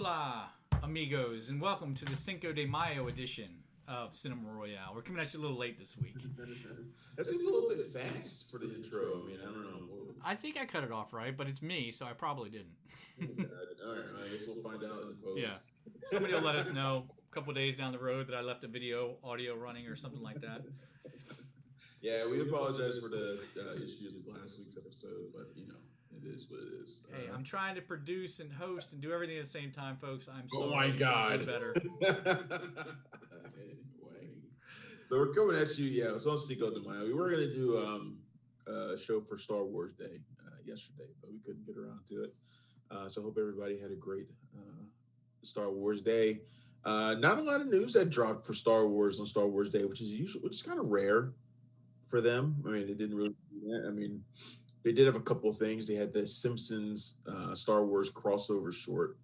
Hola, amigos, and welcome to the Cinco de Mayo edition of Cinema Royale. We're coming at you a little late this week. That seems a little bit fast for the intro. I mean, I don't know. I think I cut it off right, but it's me, so I probably didn't. All right, I guess we'll find out in the Yeah. post. Somebody will let us know a couple days down the road that I left a video audio running or something like that. Yeah, we apologize for the issues of last week's episode, but it is what it is. Hey, I'm trying to produce and host and do everything at the same time, folks. I'm Oh sorry. my God. Do better. Anyway, so we're coming at you. Yeah, it's on Cinco de Mayo. We were going to do a show for Star Wars Day yesterday, but we couldn't get around to it. So I hope everybody had a great Star Wars Day. Not a lot of news that dropped for Star Wars on Star Wars Day, which is kind of rare for them. I mean, they didn't really do that. I mean, they did have a couple of things. They had the Simpsons Star Wars crossover short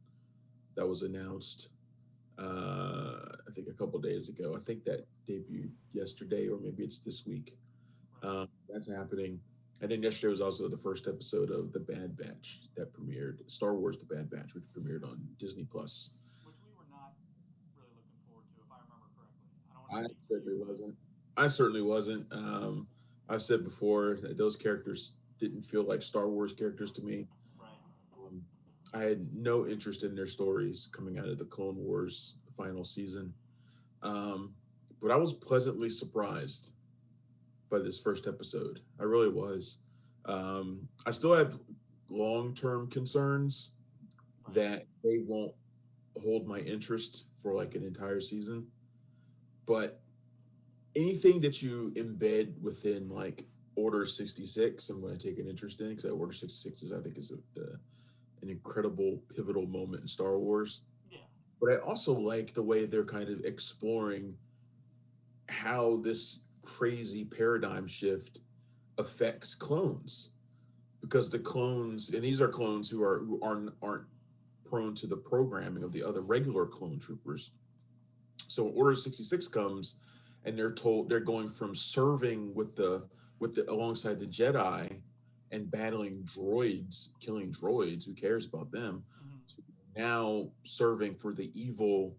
that was announced, I think a couple of days ago. I think that debuted yesterday, or maybe it's this week. That's happening. And then yesterday was also the first episode of The Bad Batch that premiered, Star Wars The Bad Batch, which premiered on Disney+. Which we were not really looking forward to, if I remember correctly. I don't I want to speak for certainly you. wasn't. I certainly wasn't. I've said before that those characters didn't feel like Star Wars characters to me. Right. I had no interest in their stories coming out of the Clone Wars final season. But I was pleasantly surprised by this first episode. I really was. I still have long-term concerns that they won't hold my interest for like an entire season. But anything that you embed within like Order 66, I'm going to take an interest in, because Order 66 is, I think, is an incredible pivotal moment in Star Wars. Yeah. But I also like the way they're kind of exploring how this crazy paradigm shift affects clones, because the clones, and these are clones who aren't prone to the programming of the other regular clone troopers. So Order 66 comes, and they're told they're going from serving with the alongside the Jedi and battling droids, killing droids, who cares about them, to now serving for the evil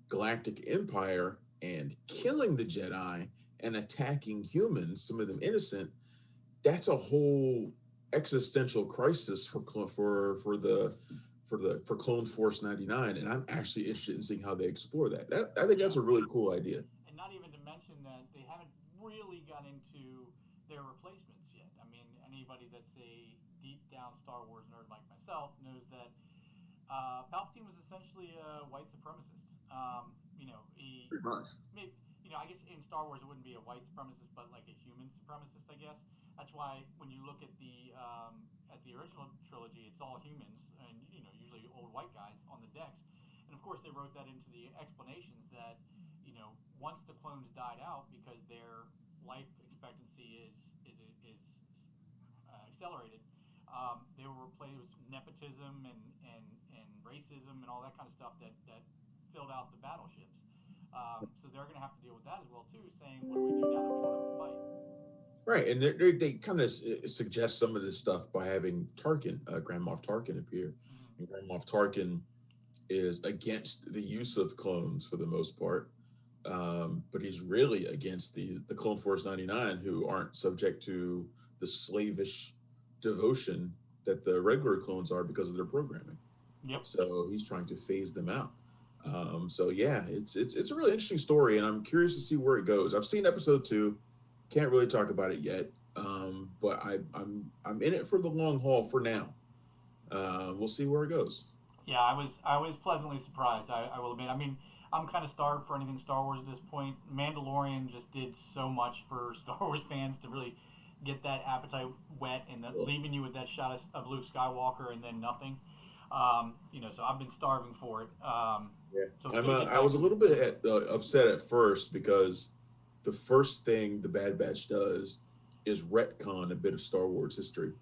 Galactic Empire and killing the Jedi and attacking humans, some of them innocent. That's a whole existential crisis for Clone Force 99, and I'm actually interested in seeing how they explore that. I think that's a really cool idea. And not even to mention that they haven't really got into their replacements yet. I mean, anybody that's a deep down Star Wars nerd like myself knows that Palpatine was essentially a white supremacist. Pretty much. I guess in Star Wars it wouldn't be a white supremacist, but like a human supremacist, I guess. That's why when you look at the original trilogy, it's all humans, and usually old white guys on the decks. And of course, they wrote that into the explanations that once the clones died out because their life expectancy is accelerated, they were replaced with nepotism and racism and all that kind of stuff that filled out the battleships. So they're going to have to deal with that as well too, saying, what do we do now that we don't have a fight? Right, and they kind of suggest some of this stuff by having Grand Moff Tarkin appear. And Grand Moff Tarkin is against the use of clones for the most part, but he's really against the Clone Force 99, who aren't subject to the slavish devotion that the regular clones are because of their programming. Yep. So he's trying to phase them out. So yeah, it's a really interesting story, and I'm curious to see where it goes. I've seen episode 2. Can't really talk about it yet, but I'm in it for the long haul for now. We'll see where it goes. Yeah, I was pleasantly surprised. I will admit. I mean, I'm kind of starved for anything Star Wars at this point. Mandalorian just did so much for Star Wars fans to really get that appetite wet, and leaving you with that shot of Luke Skywalker and then nothing. So I've been starving for it. Yeah, So I was a little bit upset at first, because the first thing the Bad Batch does is retcon a bit of Star Wars history.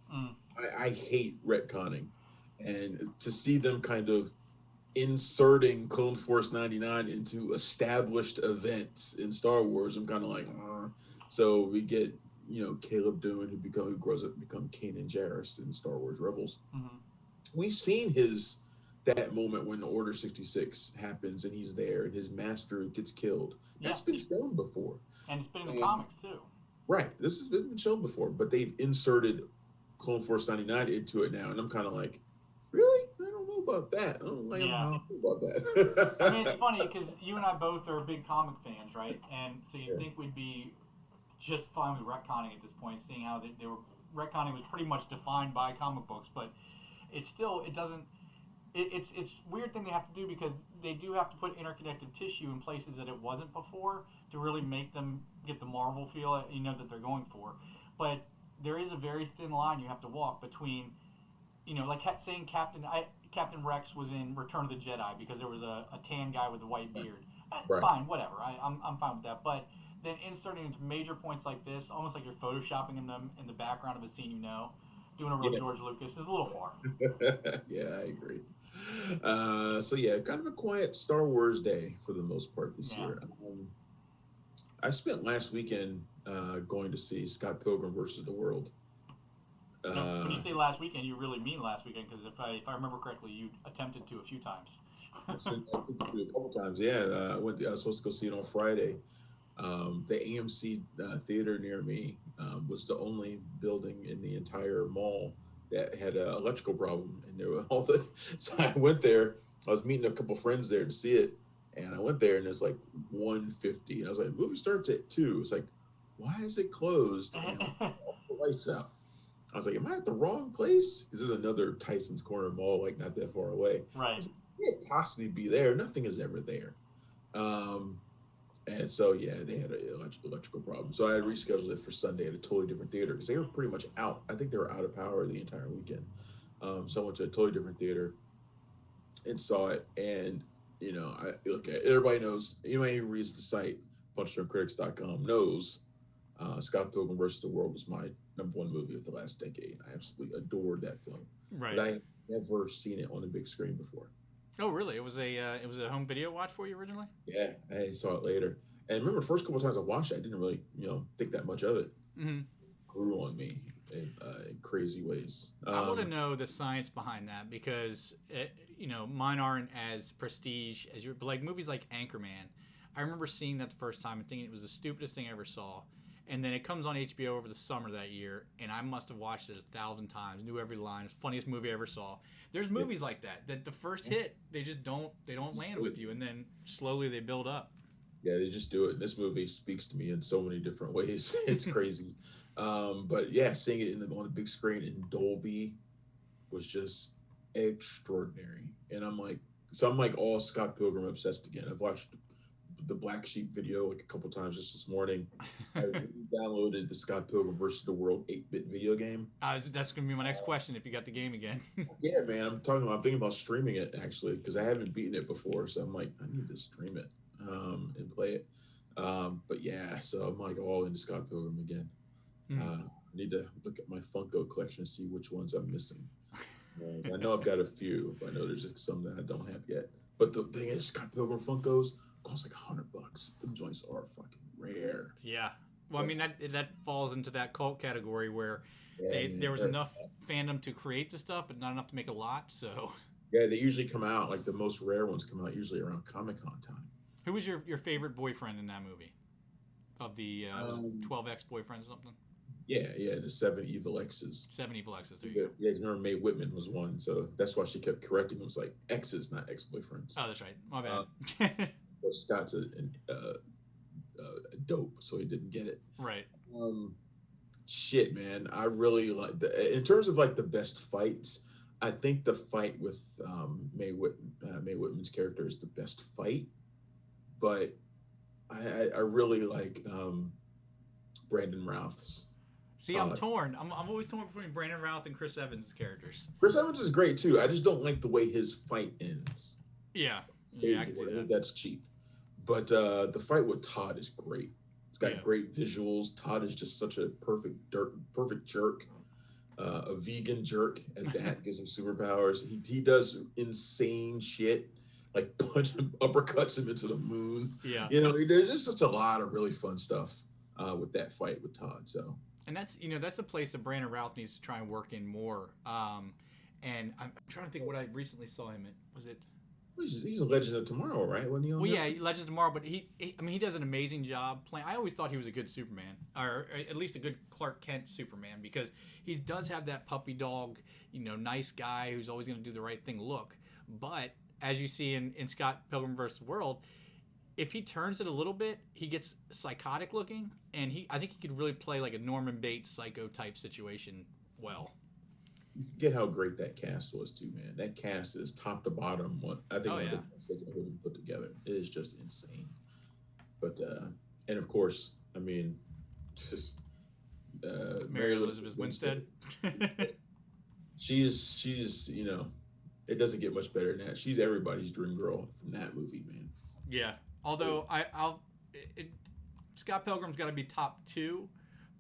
I hate retconning, and to see them kind of inserting Clone Force 99 into established events in Star Wars, I'm kind of like, So we get Caleb Dune, who grows up to become Kanan Jarrus in Star Wars Rebels. We've seen his that moment when Order 66 happens and he's there and his master gets killed. Yeah, That's been shown before. and it's been in the And comics too. right, this has been shown before, but they've inserted Clone Force 99 into it now, and I'm kind of like, really? I don't know about that. I don't like Yeah. how I feel about I mean, it's that. funny because you and I both are big comic fans, right? And so you'd Yeah. think we'd be just fine with retconning at this point, seeing how they were retconning was pretty much defined by comic books, but it doesn't. It's weird thing they have to do because they do have to put interconnected tissue in places that it wasn't before to really make them get the Marvel feel that they're going for. But there is a very thin line you have to walk between, like saying Captain Rex was in Return of the Jedi because there was a tan guy with a white beard. Right. Fine, whatever. I'm fine with that. But then inserting into major points like this, almost like you're photoshopping them in the background of a scene doing a real George Lucas is a little far. Yeah, I agree. So yeah, kind of a quiet Star Wars day for the most part this year. I spent last weekend going to see Scott Pilgrim versus the World. When you say last weekend, you really mean last weekend because if I remember correctly, you attempted to a few times. I did a couple times. Yeah, I was supposed to go see it on Friday. The AMC theater near me was the only building in the entire mall that had an electrical problem, and there were so I went there. I was meeting a couple friends there to see it, and I went there, and it's like 1:50, and I was like, "The movie starts at 2." It's like, why is it closed? And all the lights out. I was like, "Am I at the wrong place?" Because there's another Tyson's Corner Mall, like not that far away. Right. I was like, can't possibly be there. Nothing is ever there. And so, yeah, they had an electrical problem. So I had rescheduled it for Sunday at a totally different theater because they were pretty much out. I think they were out of power the entire weekend. So I went to a totally different theater and saw it. And, everybody knows, anybody who reads the site, punchdrunkcritics.com, knows Scott Pilgrim versus the World was my #1 movie of the last decade. I absolutely adored that film. Right. But I had never seen it on a big screen before. Oh, really? It was a home video watch for you originally? Yeah, I saw it later. And remember, the first couple of times I watched it, I didn't really, think that much of it. Mm-hmm. Grew on me in crazy ways. I want to know the science behind that because, mine aren't as prestige as your, but like movies like Anchorman, I remember seeing that the first time and thinking it was the stupidest thing I ever saw. And then it comes on HBO over the summer that year, and I must have watched it 1,000 times, knew every line, funniest movie I ever saw. There's movies like that the first hit, they just don't land with you, and then slowly they build up. Yeah, they just do it. And this movie speaks to me in so many different ways. It's crazy. But yeah, seeing it on a big screen in Dolby was just extraordinary. And I'm like all Scott Pilgrim obsessed again. I've watched the Black Sheep video like a couple times just this morning. I downloaded the Scott Pilgrim versus the World 8-bit video game. That's going to be my next question if you got the game again. Yeah, man, I'm thinking about streaming it actually because I haven't beaten it before. So I'm like, I need to stream it and play it. But yeah, so I'm like all into Scott Pilgrim again. I need to look at my Funko collection and see which ones I'm missing. I know I've got a few, but I know there's some that I don't have yet. But the thing is, Scott Pilgrim Funkos cost like $100. The joints are fucking rare. Yeah. Well, I mean that falls into that cult category where there was enough fandom to create the stuff, but not enough to make a lot. So yeah, they usually come out like the most rare ones come out usually around Comic-Con time. Who was your favorite boyfriend in that movie? Of the 12 ex-boyfriends or something? Yeah, the 7 Evil X's. 7 Evil X's. There you go. Yeah, remember Mae Whitman was one, so that's why she kept correcting him. It was like X's, not ex-boyfriends. Oh, that's right. My bad. But Scott's a dope, so he didn't get it. Right. Shit, man, I really like in terms of like the best fights. I think the fight with Mae Whitman's character is the best fight, but I really like Brandon Routh's. See, I'm torn. I'm always torn between Brandon Routh and Chris Evans' characters. Chris Evans is great too. I just don't like the way his fight ends. Yeah, I can see that. That's cheap. But the fight with Todd is great. It's got great visuals. Todd is just such a perfect jerk, a vegan jerk at that. Gives him superpowers. He does insane shit, like uppercuts him into the moon. Yeah, there's just such a lot of really fun stuff with that fight with Todd. So. And that's a place that Brandon Routh needs to try and work in more. And I'm trying to think what I recently saw him in. Was it? He's a Legend of Tomorrow, right? Wasn't he on Well, there? yeah, Legends of Tomorrow, but I mean, he does an amazing job playing. I always thought he was a good Superman, or at least a good Clark Kent Superman, because he does have that puppy dog, nice guy who's always going to do the right thing look. But as you see in Scott Pilgrim vs. World, if he turns it a little bit, he gets psychotic looking, and I think he could really play like a Norman Bates psycho type situation well. You forget how great that cast was too, man. That cast is top to bottom. I think Oh one of yeah, the best that's ever been put together. It is just insane. But and of course, I mean, Mary Mary Elizabeth Winstead. she's it doesn't get much better than that. She's everybody's dream girl from that movie, man. Yeah, although Scott Pilgrim's got to be top two,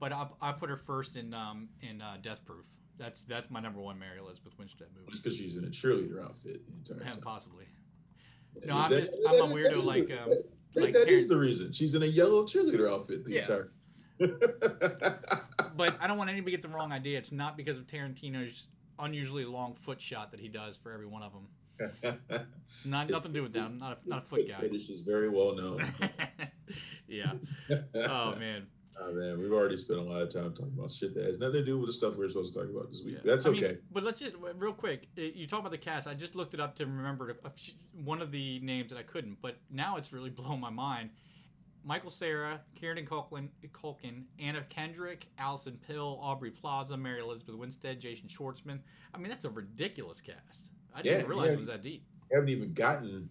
but I put her first in Death Proof. That's my number one Mary Elizabeth Winstead movie. Just because she's in a cheerleader outfit the entire time. Possibly. No, I'm a weirdo that is the reason she's in a yellow cheerleader outfit the entire. But I don't want anybody to get the wrong idea. It's not because of Tarantino's unusually long foot shot that he does for every one of them. It's nothing to do with that. I'm not a foot guy. Fetish is very well known. Yeah. Oh man. Oh man, we've already spent a lot of time talking about shit that has nothing to do with the stuff we were supposed to talk about this week. Yeah. That's okay. But let's just real quick. You talk about the cast. I just looked it up to remember one of the names that I couldn't, but now it's really blown my mind. Michael Cera, Kieran Culkin, Anna Kendrick, Allison Pill, Aubrey Plaza, Mary Elizabeth Winstead, Jason Schwartzman. I mean, that's a ridiculous cast. I didn't realize it was that deep. I haven't even gotten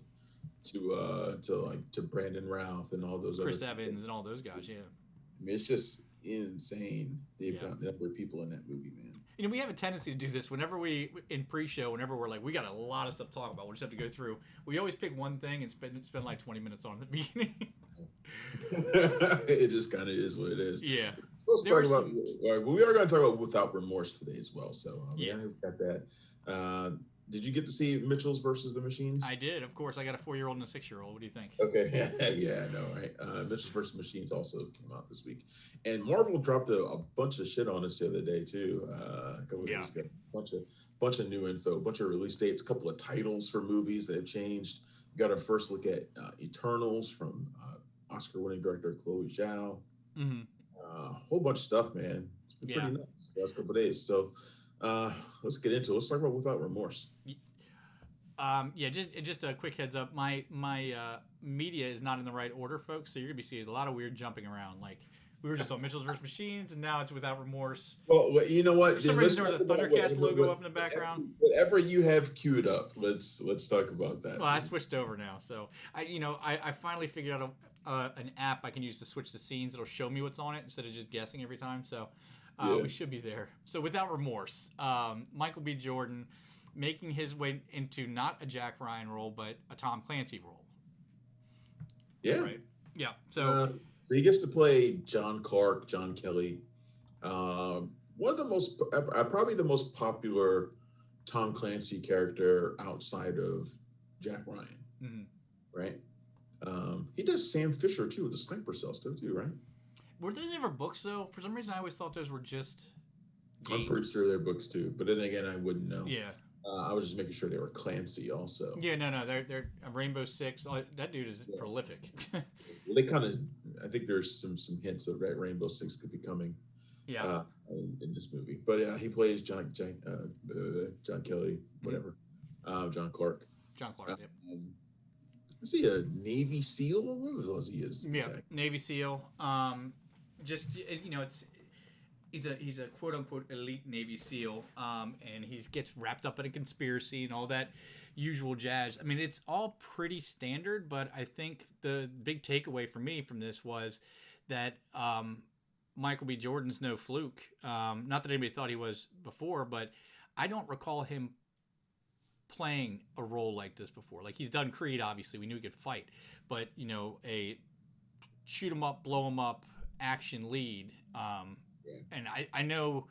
to Brandon Routh and all those Chris Evans and all those guys. Yeah. I mean, it's just insane the number of people in that movie, man. We have a tendency to do this whenever in pre-show, whenever we're like, we got a lot of stuff to talk about. We'll just have to go through. We always pick one thing and spend like 20 minutes on it at the beginning. It just kind of is what it is. Yeah. Let's talk about. All right, well, we are going to talk about Without Remorse today as well. So yeah, we got that. Did you get to see Mitchell's versus the Machines? I did, of course. I got a 4-year-old and a 6-year-old. What do you think? Okay, yeah, I know, right? Mitchell's versus Machines also came out this week, and Marvel dropped a bunch of shit on us the other day too. A couple of days ago, bunch of new info, a bunch of release dates, a couple of titles for movies that have changed. We got our first look at Eternals from Oscar-winning director Chloe Zhao. Mm-hmm. A whole bunch of stuff, man. It's been pretty nuts the last couple of days. So let's get into it. Let's talk about Without Remorse. Just a quick heads up. My media is not in the right order, folks. So you're gonna be seeing a lot of weird jumping around. Like we were just on Mitchell's vs. Machines, and now it's Without Remorse. Well, you know what? For some reason, there was a Thundercats logo up in the background. Whatever you have queued up, let's talk about that. Well, I switched over now, so I finally figured out an app I can use to switch the scenes. It'll show me what's on it instead of just guessing every time. So we should be there. So Without Remorse, Michael B. Jordan making his way into not a Jack Ryan role, but a Tom Clancy role. Yeah. Right. Yeah. So he gets to play John Clark, John Kelly. One of the most, probably the most popular Tom Clancy character outside of Jack Ryan. Mm-hmm. Right. He does Sam Fisher too with the Sniper Cell stuff too, right? Were those ever books though? For some reason, I always thought those were just games. I'm pretty sure they're books too, but then again, I wouldn't know. Yeah. I was just making sure they were Clancy also. Yeah, no, they're Rainbow Six. That dude is prolific. Well, they kind of, I think there's some hints of that Rainbow Six could be coming. Yeah. In this movie, but he plays John Kelly, whatever, John Clark. John Clark. Yep. Is he a Navy SEAL? What was he? Yeah, Navy SEAL. He's a quote unquote elite Navy SEAL, and he gets wrapped up in a conspiracy and all that usual jazz. I mean, it's all pretty standard, but I think the big takeaway for me from this was that Michael B. Jordan's no fluke. Not that anybody thought he was before, but I don't recall him playing a role like this before. Like he's done Creed, obviously, we knew he could fight, but a shoot 'em up, blow 'em up action lead. And I know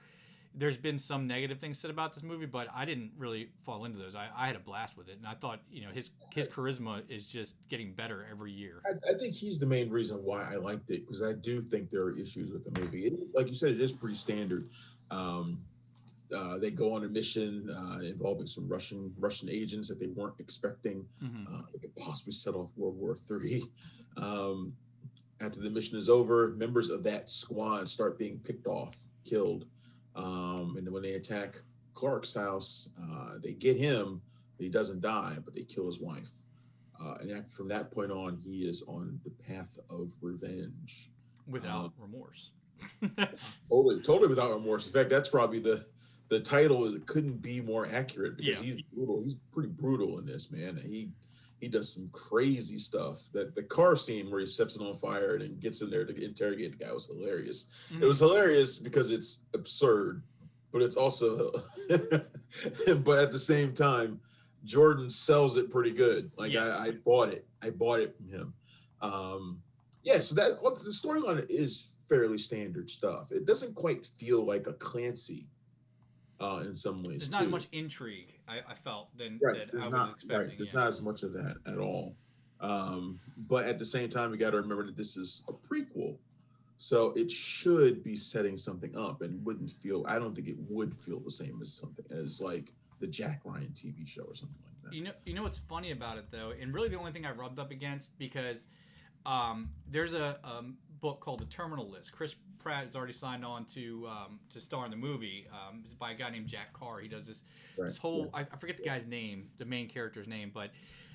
there's been some negative things said about this movie, but I didn't really fall into those. I had a blast with it, and I thought his charisma is just getting better every year. I think he's the main reason why I liked it, because I do think there are issues with the movie. Like you said, it is pretty standard. they go on a mission involving some Russian agents that they weren't expecting. Mm-hmm. They could possibly set off World War III. Um, After the mission is over, members of that squad start being picked off, killed. And then when they attack Clark's house, they get him. He doesn't die, but they kill his wife. From that point on, he is on the path of revenge. Without remorse. Totally without remorse. In fact, that's probably the title. It couldn't be more accurate because he's brutal. He's pretty brutal in this, man. He does some crazy stuff. That the car scene where he sets it on fire and then gets in there to interrogate the guy was hilarious. Mm-hmm. It was hilarious because it's absurd, but it's also, but at the same time, Jordan sells it pretty good. Like I bought it. I bought it from him. So that the storyline is fairly standard stuff. It doesn't quite feel like a Clancy in some ways. There's not as much intrigue I felt than I was expecting. Right. There's not as much of that at all. But at the same time, we got to remember that this is a prequel, so it should be setting something up, and I don't think it would feel the same as something as like the Jack Ryan TV show or something like that. You know what's funny about it though, and really the only thing I rubbed up against because there's a book called The Terminal List. Chris Pratt has already signed on to star in the movie. It's by a guy named Jack Carr. He does this whole I forget the guy's name, the main character's name, but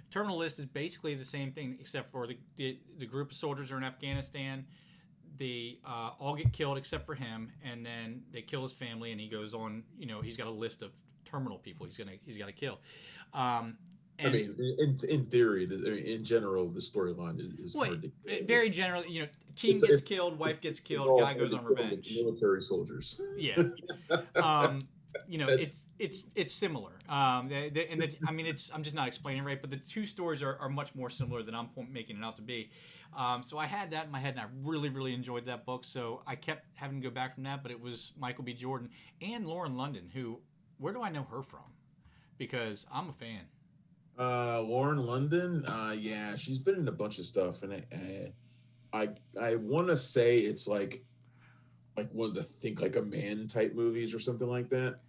Terminal List is basically the same thing except for the group of soldiers are in Afghanistan. They all get killed except for him, and then they kill his family, and he goes on. He's got a list of terminal people he's got to kill. I mean, in theory, in general, the storyline is hard to very general. Team gets killed, wife gets killed, guy goes on revenge. Military soldiers. Yeah. It's similar. I'm just not explaining it right, but the two stories are much more similar than I'm making it out to be. So I had that in my head, and I really, really enjoyed that book. So I kept having to go back from that, but it was Michael B. Jordan and Lauren London, who, where do I know her from? Because I'm a fan. Lauren London, she's been in a bunch of stuff, and I want to say it's like one of the Think Like a Man type movies or something like that.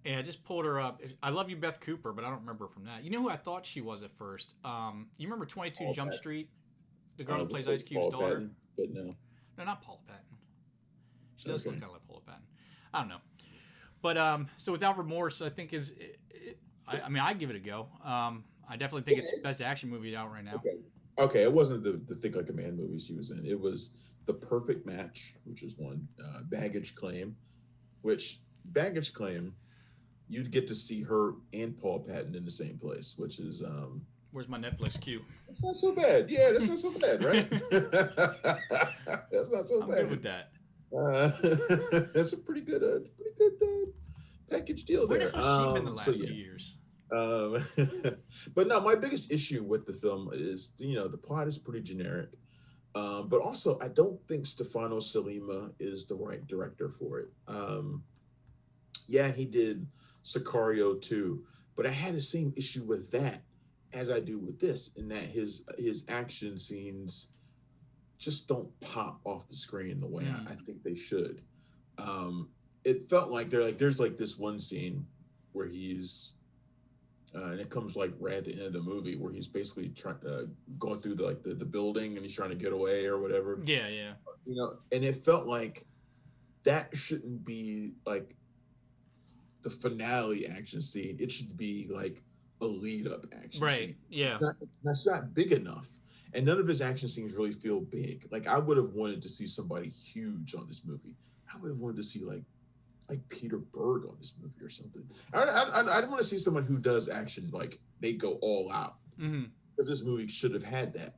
Yeah, I just pulled her up. I Love You, Beth Cooper, but I don't remember from that. You know who I thought she was at first? You remember 22 Paul Jump Patton. Street? The girl who plays Ice Cube's daughter? Patton, but no. No, not Paula Patton. She does look kind of like Paula Patton. I don't know. But so Without Remorse, I think I give it a go. I definitely think it's the best action movie out right now. Okay. It wasn't the Think Like a Man movie she was in. It was The Perfect Match, which is one. Baggage Claim, you'd get to see her and Paul Patton in the same place, which is Where's my Netflix queue? That's not so bad. Yeah, that's not so bad, right? That's not so bad. I'm good with that. That's a pretty good package deal there. Where has she been the last few years? But no, my biggest issue with the film is, the plot is pretty generic. But also, I don't think Stefano Sollima is the right director for it. He did Sicario too, but I had the same issue with that as I do with this, in that his action scenes just don't pop off the screen the way I think they should. It felt like there's this one scene where he's and it comes right at the end of the movie where he's basically going through the building and he's trying to get away or whatever. Yeah. And it felt like that shouldn't be like the finale action scene. It should be like a lead up action scene. Yeah. That's not big enough. And none of his action scenes really feel big. Like, I would have wanted to see somebody huge on this movie. I would have wanted to see like Peter Berg on this movie or something. I want to see someone who does action, like they go all out. Because this movie should have had that.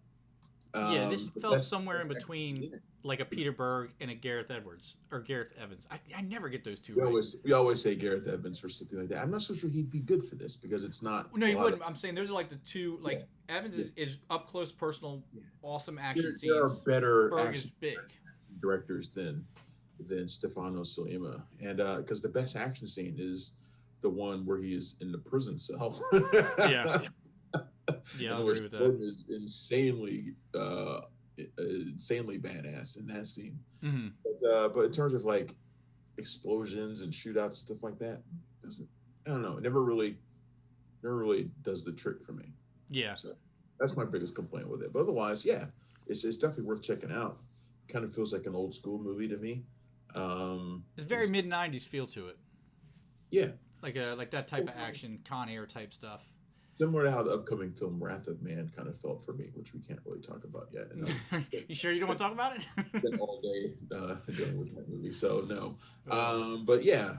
This fell somewhere in between like a Peter Berg and a Gareth Evans. I never get those two right. We always say Gareth Evans for something like that. I'm not so sure he'd be good for this because it's not. No, he wouldn't. I'm saying those are like the two. Like Evans is up close, personal, awesome action scenes. There are better Berg is big directors than Stefano Sollima, and because the best action scene is the one where he is in the prison cell. Yeah, I agree with that. Is insanely badass in that scene. But in terms of like explosions and shootouts and stuff like that doesn't. I don't know. It never really does the trick for me. Yeah. So that's my biggest complaint with it. But otherwise, yeah, it's definitely worth checking out. Kind of feels like an old school movie to me. It's very mid '90s feel to it, Yeah, like that type of action, Con Air type stuff. similar to how the upcoming film Wrath of Man kind of felt for me, which we can't really talk about yet. And You sure you don't want to talk about it? spent all day dealing with that movie, so no. But yeah,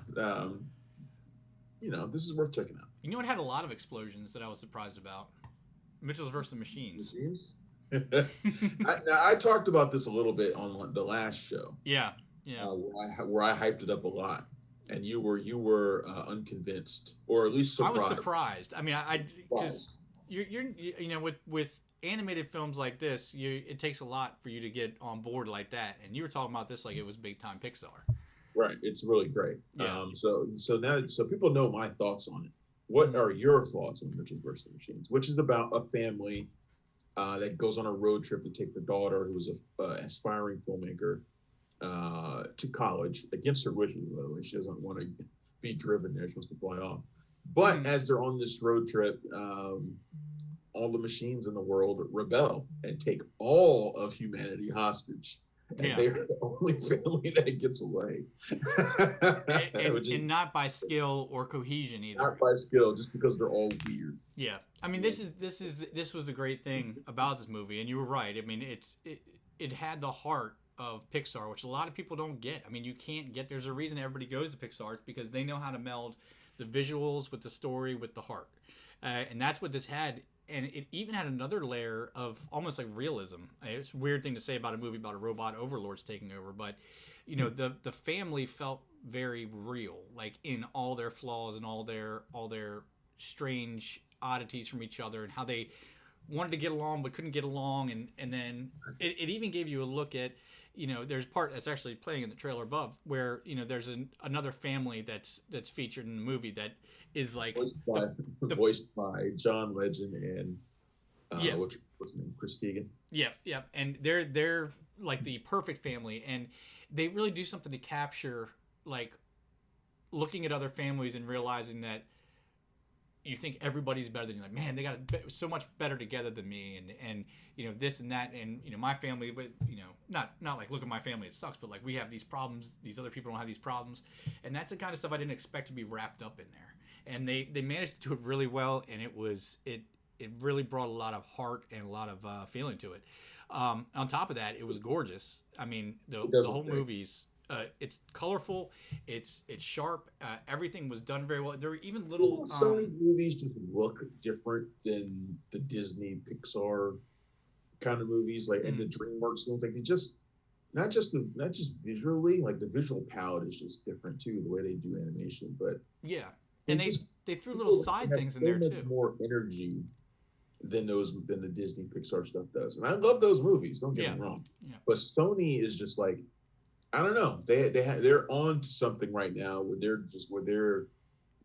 this is worth checking out. You know what had a lot of explosions that I was surprised about? Mitchell's versus Machines. Machines? I talked about this a little bit on the last show. Yeah. Where I hyped it up a lot, and you were unconvinced, or at least surprised. I was surprised. I mean, because with animated films like this, it takes a lot for you to get on board like that. And you were talking about this like it was big time Pixar. Right. It's really great. Yeah. So people know my thoughts on it. What are your thoughts on Mitchell vs. Machines, which is about a family that goes on a road trip to take the daughter, who is a aspiring filmmaker, to college against her wishes. By the way, she doesn't want to be driven there; she wants to fly off. But as they're on this road trip, all the machines in the world rebel and take all of humanity hostage. And they're the only family that gets away. and not by skill or cohesion either. Not by skill, just because they're all weird. Yeah, I mean, this was the great thing about this movie, and you were right. I mean, it had the heart of Pixar, which a lot of people don't get. I mean, you can't get. There's a reason everybody goes to Pixar. It's because they know how to meld the visuals with the story with the heart, and that's what this had. And it even had another layer of almost like realism. It's a weird thing to say about a movie about a robot overlords taking over, but the family felt very real, like in all their flaws and all their strange oddities from each other, and how they wanted to get along but couldn't get along, and then it even gave you a look at there's part that's actually playing in the trailer above where there's another family that's featured in the movie that is like voiced by John Legend and what's his name, Chris Teigen. Yeah, and they're like the perfect family, and they really do something to capture like looking at other families and realizing that you think everybody's better than you. Like, man, they got so much better together than me, and this and that, and my family, but not like look at my family, it sucks, but like we have these problems, these other people don't have these problems, and that's the kind of stuff I didn't expect to be wrapped up in there. And they managed to do it really well, and it really brought a lot of heart and a lot of feeling to it. On top of that, it was gorgeous. I mean, the whole movie's it's colorful, it's sharp. Everything was done very well. There were even little. Sony movies just look different than the Disney Pixar kind of movies, like and the DreamWorks films. Like they just not just visually, like the visual palette is just different too. The way they do animation, but yeah. And they threw little side things in there too. Much more energy than the Disney Pixar stuff does, and I love those movies. Don't get me wrong. Yeah. But Sony is just like, I don't know. They're on to something right now where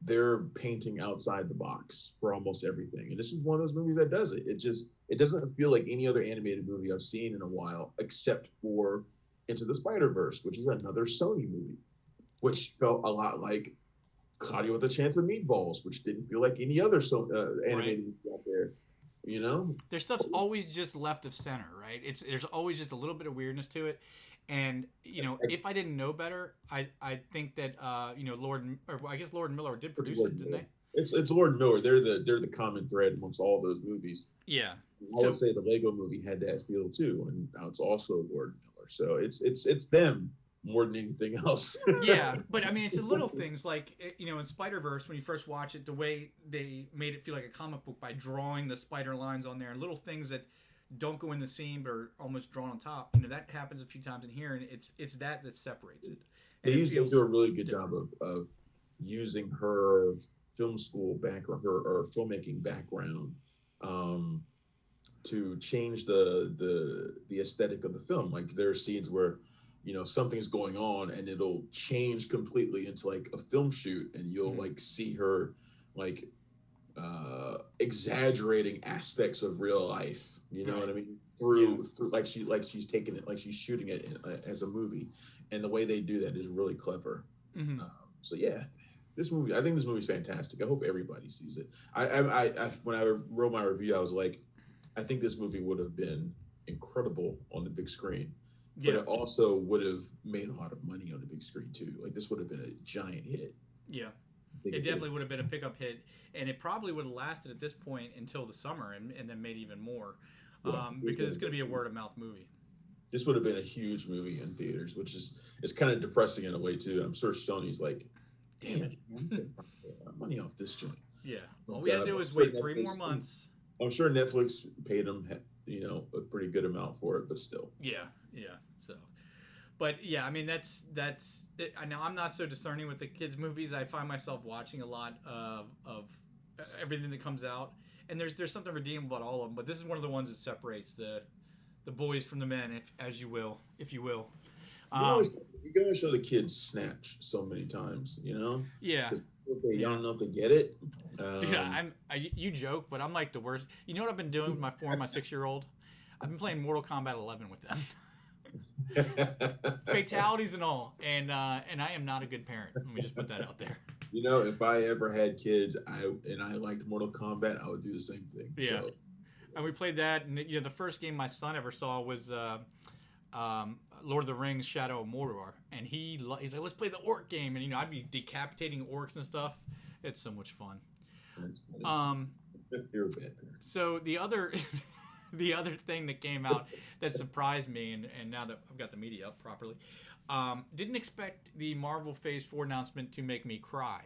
they're painting outside the box for almost everything, and this is one of those movies that does it. It doesn't feel like any other animated movie I've seen in a while, except for Into the Spider-Verse, which is another Sony movie, which felt a lot like Claudia with a Chance of Meatballs, which didn't feel like any other animated movie out there. Their stuff's always just left of center, right? There's always just a little bit of weirdness to it, and if I didn't know better, I think that Lord and Miller did produce it, didn't they? It's Lord and Miller. They're the common thread amongst all those movies. Yeah, I would say the Lego Movie had that feel too, and now it's also Lord and Miller. So it's them more than anything else. Yeah, but I mean, it's the little things like in Spider-Verse when you first watch it, the way they made it feel like a comic book by drawing the spider lines on there, and little things that don't go in the scene but are almost drawn on top. That happens a few times in here, and it's that separates it. They usually do a really good job of using her film school background, her filmmaking background, to change the aesthetic of the film. Like there are scenes where something's going on and it'll change completely into like a film shoot, and you'll like see her like exaggerating aspects of real life, what I mean, through like she's taking it, like she's shooting it as a movie, and the way they do that is really clever. Mm-hmm. So yeah, I think this movie's fantastic. I hope everybody sees it. When I wrote my review, I was like, I think this movie would have been incredible on the big screen, but Yeah. it also would have made a lot of money on the big screen too. Like this would have been a giant hit. Yeah. I think It it would definitely would have been a pickup hit, and it probably would have lasted at this point until the summer, and then made even more, yeah, because it's going to be a word of mouth movie. this would have been a huge movie in theaters, which is it's kind of depressing in a way too. I'm sure Sony's like, damn it, man, we get money off this joint. Yeah. All But, we had to do I'm was sure wait 3 more Netflix- months. I'm sure Netflix paid them, a pretty good amount for it, but still. Yeah. Yeah. So, but yeah, I mean that's. I know I'm not so discerning with the kids' movies. I find myself watching a lot of everything that comes out, and there's something redeemable about all of them. But this is one of the ones that separates the boys from the men, if you will. You can always show the kids Snatch so many times, Yeah. 'Cause they don't know if they get it. Yeah, you joke, but I'm like the worst. You know what I've been doing with my 4 and my 6-year-old? I've been playing Mortal Kombat 11 with them. Fatalities and all, and I am not a good parent. Let me just put that out there. If I ever had kids, I liked Mortal Kombat, I would do the same thing. Yeah. So, And we played that, and the first game my son ever saw was Lord of the Rings: Shadow of Mordor, and he's like, let's play the orc game, and I'd be decapitating orcs and stuff. It's so much fun. that's funny. You're a bad parent. So the other thing that came out that surprised me, and now that I've got the media up properly, didn't expect the Marvel Phase 4 announcement to make me cry,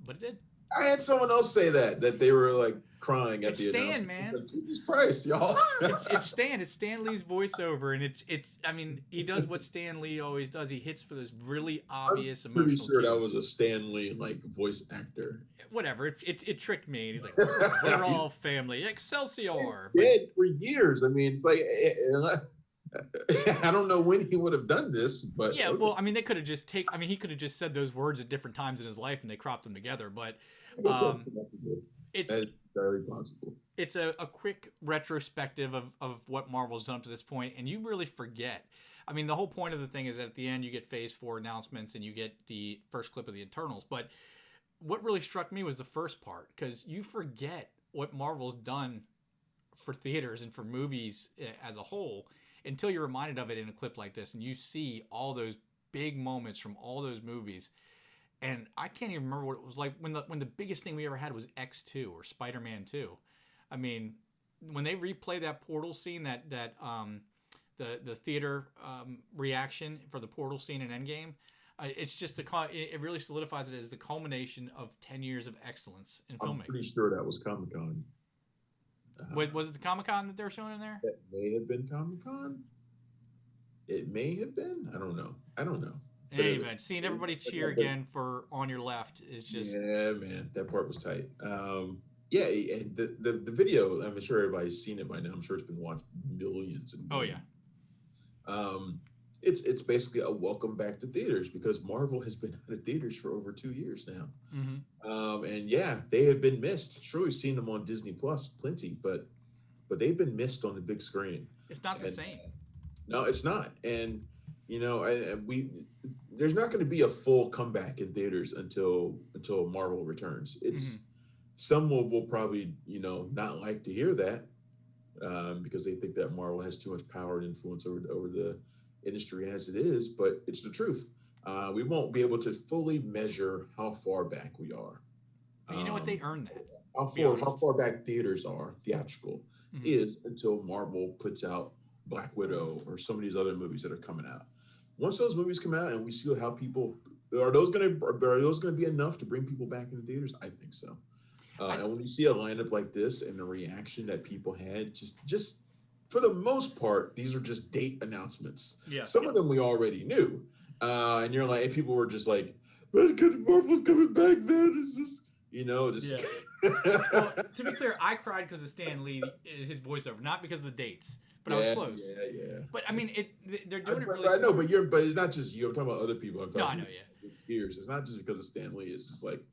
but it did. I had someone else say that they were like crying at It's the Stan, announcement. man. It's like, Jesus Christ, y'all. It's Stan Lee's voiceover, and it's I mean, he does what Stan Lee always does. He hits for those really obvious I'm pretty emotional sure that cues. was a Stan Lee voice actor. Whatever, it tricked me, and he's like, we're all family, Excelsior. But, Dead for years. I mean, it's like I don't know when he would have done this, but yeah, okay. well, I mean, he could have just said those words at different times in his life, and they cropped them together. But I guess that's possible. it's That is very possible. it's a quick retrospective of what Marvel's done up to this point, and you really forget. I mean, the whole point of the thing is that at the end you get Phase 4 announcements and you get the first clip of the Eternals. But what really struck me was the first part, because you forget what Marvel's done for theaters and for movies as a whole until you're reminded of it in a clip like this, and you see all those big moments from all those movies. And I can't even remember what it was like when the biggest thing we ever had was X2 or Spider-Man 2. I mean, when they replay that portal scene, the theater reaction for the portal scene in Endgame, it's just it really solidifies it as the culmination of 10 years of excellence in I'm filmmaking. pretty sure that was Comic-Con. Wait, was it the Comic-Con that they were showing in there? That may have been Comic-Con. It may have been. I don't know. In any event, seeing everybody cheer again for On Your Left is just... Yeah, man, that part was tight. Yeah, and the video, I'm sure everybody's seen it by now. I'm sure it's been watched millions and millions. Oh, yeah. It's basically a welcome back to theaters, because Marvel has been out of theaters for over 2 years now. Mm-hmm. And yeah, they have been missed. Sure, we've seen them on Disney Plus plenty, but they've been missed on the big screen. It's not the same. No, it's not. And there's not going to be a full comeback in theaters until Marvel returns. It's some will probably not like to hear that, because they think that Marvel has too much power and influence over the industry as it is. But it's the truth. We won't be able to fully measure how far back we are. But you know what? They earned that. How far back theaters are theatrical is until Marvel puts out Black Widow or some of these other movies that are coming out. Once those movies come out and we see how people are those going to be enough to bring people back into theaters? I think so. And when you see a lineup like this and the reaction that people had, just for the most part, these are just date announcements. Yeah. Some of them we already knew, and you're like, and people were just like, "Man, good Marvel's coming back, man." It's just Yeah. Well, to be clear, I cried because of Stan Lee, his voiceover, not because of the dates. But I was close. Yeah. But I mean, they're doing it really. I know, but it's not just you. I'm talking about other people. I'm talking I know, yeah. Tears. It's not just because of Stan Lee. It's just like,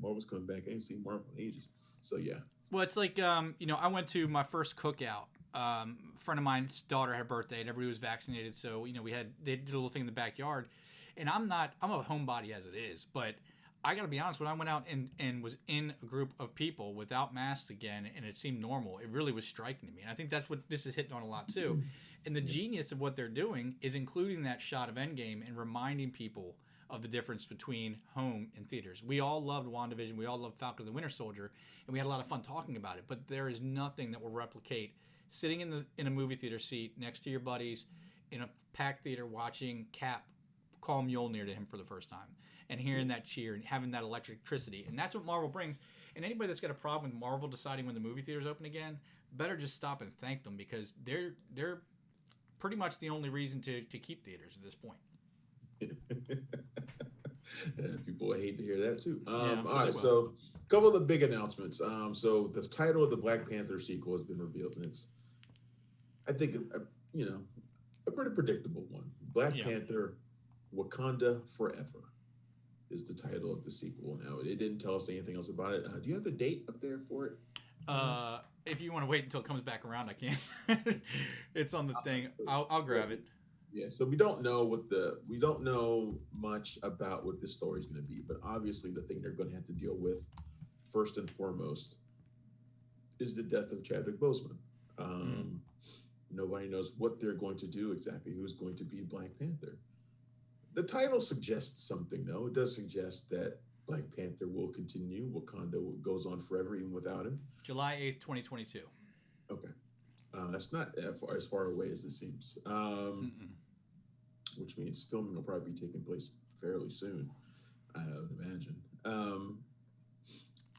Marvel's coming back. I ain't seen Marvel in ages. So yeah. Well, it's like I went to my first cookout. A friend of mine's daughter had a birthday, and everybody was vaccinated. So they did a little thing in the backyard, And I'm a homebody as it is, but I got to be honest, when I went out and was in a group of people without masks again and it seemed normal, it really was striking to me. And I think that's what this is hitting on a lot too. And the genius of what they're doing is including that shot of Endgame and reminding people of the difference between home and theaters. We all loved WandaVision. We all loved Falcon the Winter Soldier. And we had a lot of fun talking about it. But there is nothing that will replicate sitting in a movie theater seat next to your buddies in a packed theater watching Cap call Mjolnir to him for the first time. And hearing that cheer and having that electricity. And that's what Marvel brings. And anybody that's got a problem with Marvel deciding when the movie theaters open again, better just stop and thank them, because they're pretty much the only reason to keep theaters at this point. People hate to hear that too. Yeah, all right, so a couple of the big announcements. So the title of the Black Panther sequel has been revealed, and it's, I think, a pretty predictable one. Black Panther, Wakanda Forever is the title of the sequel. Now, it didn't tell us anything else about it. Do you have the date up there for it? If you want to wait until it comes back around, I can. It's on the thing. I'll grab it. Yeah, so we don't know much about what this story is going to be, but obviously the thing they're going to have to deal with first and foremost is the death of Chadwick Boseman. Nobody knows what they're going to do exactly, who's going to be Black Panther. The title suggests something, though. It does suggest that Black Panther will continue. Wakanda goes on forever, even without him. July 8th, 2022. Okay. That's not as far away as it seems. Which means filming will probably be taking place fairly soon, I would imagine.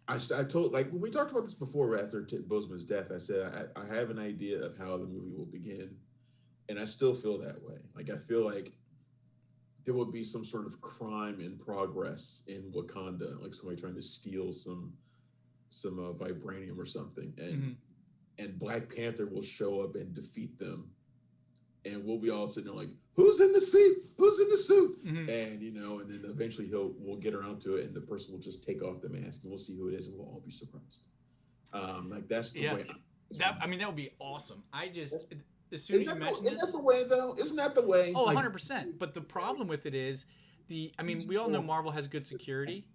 I told, like, when we talked about this before after Boseman's death, I said I have an idea of how the movie will begin, and I still feel that way. Like, I feel like there will be some sort of crime in progress in Wakanda, like somebody trying to steal some vibranium or something, and Black Panther will show up and defeat them, and we'll be all sitting there like, who's in the seat? Who's in the suit? And and then eventually we'll get around to it, and the person will just take off the mask, and we'll see who it is, and we'll all be surprised. Like, that's the way. That would be awesome. I just, as soon as you mentioned this, isn't that the way though? Isn't that the way? Oh, 100%. But the problem with it is we all know Marvel has good security.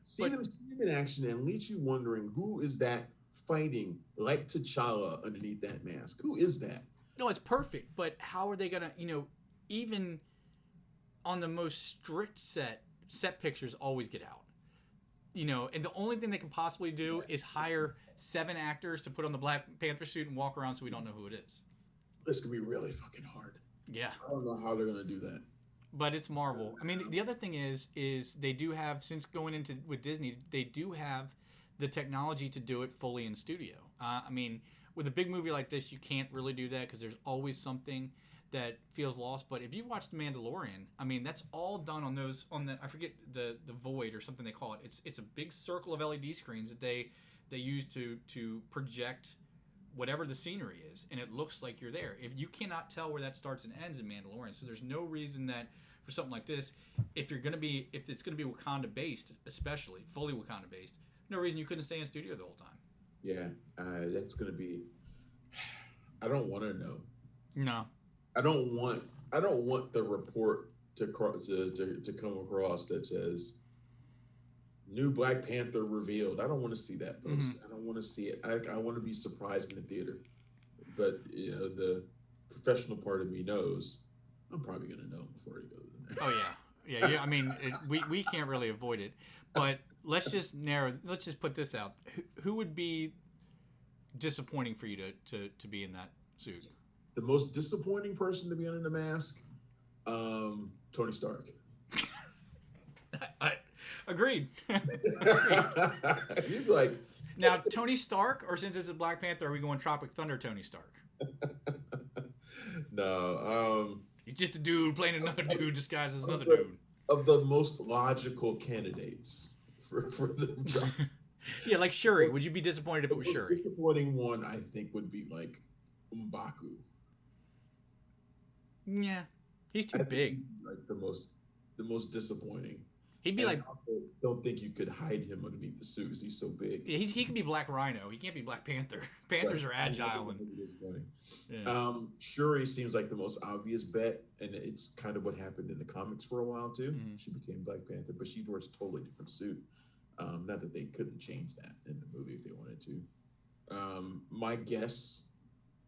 See them in action and leaves you wondering, who is that fighting like T'Challa underneath that mask? Who is that? No, it's perfect. But how are they gonna, even on the most strict set pictures always get out. And the only thing they can possibly do is hire 7 actors to put on the Black Panther suit and walk around so we don't know who it is. This could be really fucking hard. Yeah. I don't know how they're gonna do that. But it's Marvel. I mean, the other thing is they do have, since going into with Disney, they do have the technology to do it fully in studio. With a big movie like this, you can't really do that because there's always something that feels lost. But if you watch The Mandalorian, that's all done on the I forget the Void or something they call it. It's a big circle of LED screens that they use to project whatever the scenery is, and it looks like you're there. If you cannot tell where that starts and ends in Mandalorian, so there's no reason that for something like this, if it's gonna be Wakanda based, especially fully Wakanda based, no reason you couldn't stay in studio the whole time. Yeah, that's gonna be. I don't want to know. No, I don't want the report to come across that says new Black Panther revealed. I don't want to see that post. I don't want to see it. I want to be surprised in the theater. But the professional part of me knows I'm probably going to know before it goes in there. Oh yeah. We can't really avoid it. But let's just put this out. Who would be disappointing for you to be in that suit? The most disappointing person to be under the mask, Tony Stark. Agreed. You'd be like, now Tony Stark, or since it's a Black Panther, are we going Tropic Thunder Tony Stark? No. He's just a dude playing another dude disguised as another dude. Of the most logical candidates for the job. Yeah, like Shuri. Would you be disappointed if it was Shuri? The disappointing one, I think, would be like M'Baku. Yeah, he's too big. Like the most disappointing. He'd be And like, I also don't think you could hide him underneath the suit 'cause he's so big. he could be Black Rhino. He can't be Black Panther. Panthers are agile and yeah. Shuri seems like the most obvious bet, and it's kind of what happened in the comics for a while too. Mhm. She became Black Panther, but she wears a totally different suit. Not that they couldn't change that in the movie if they wanted to. My guess,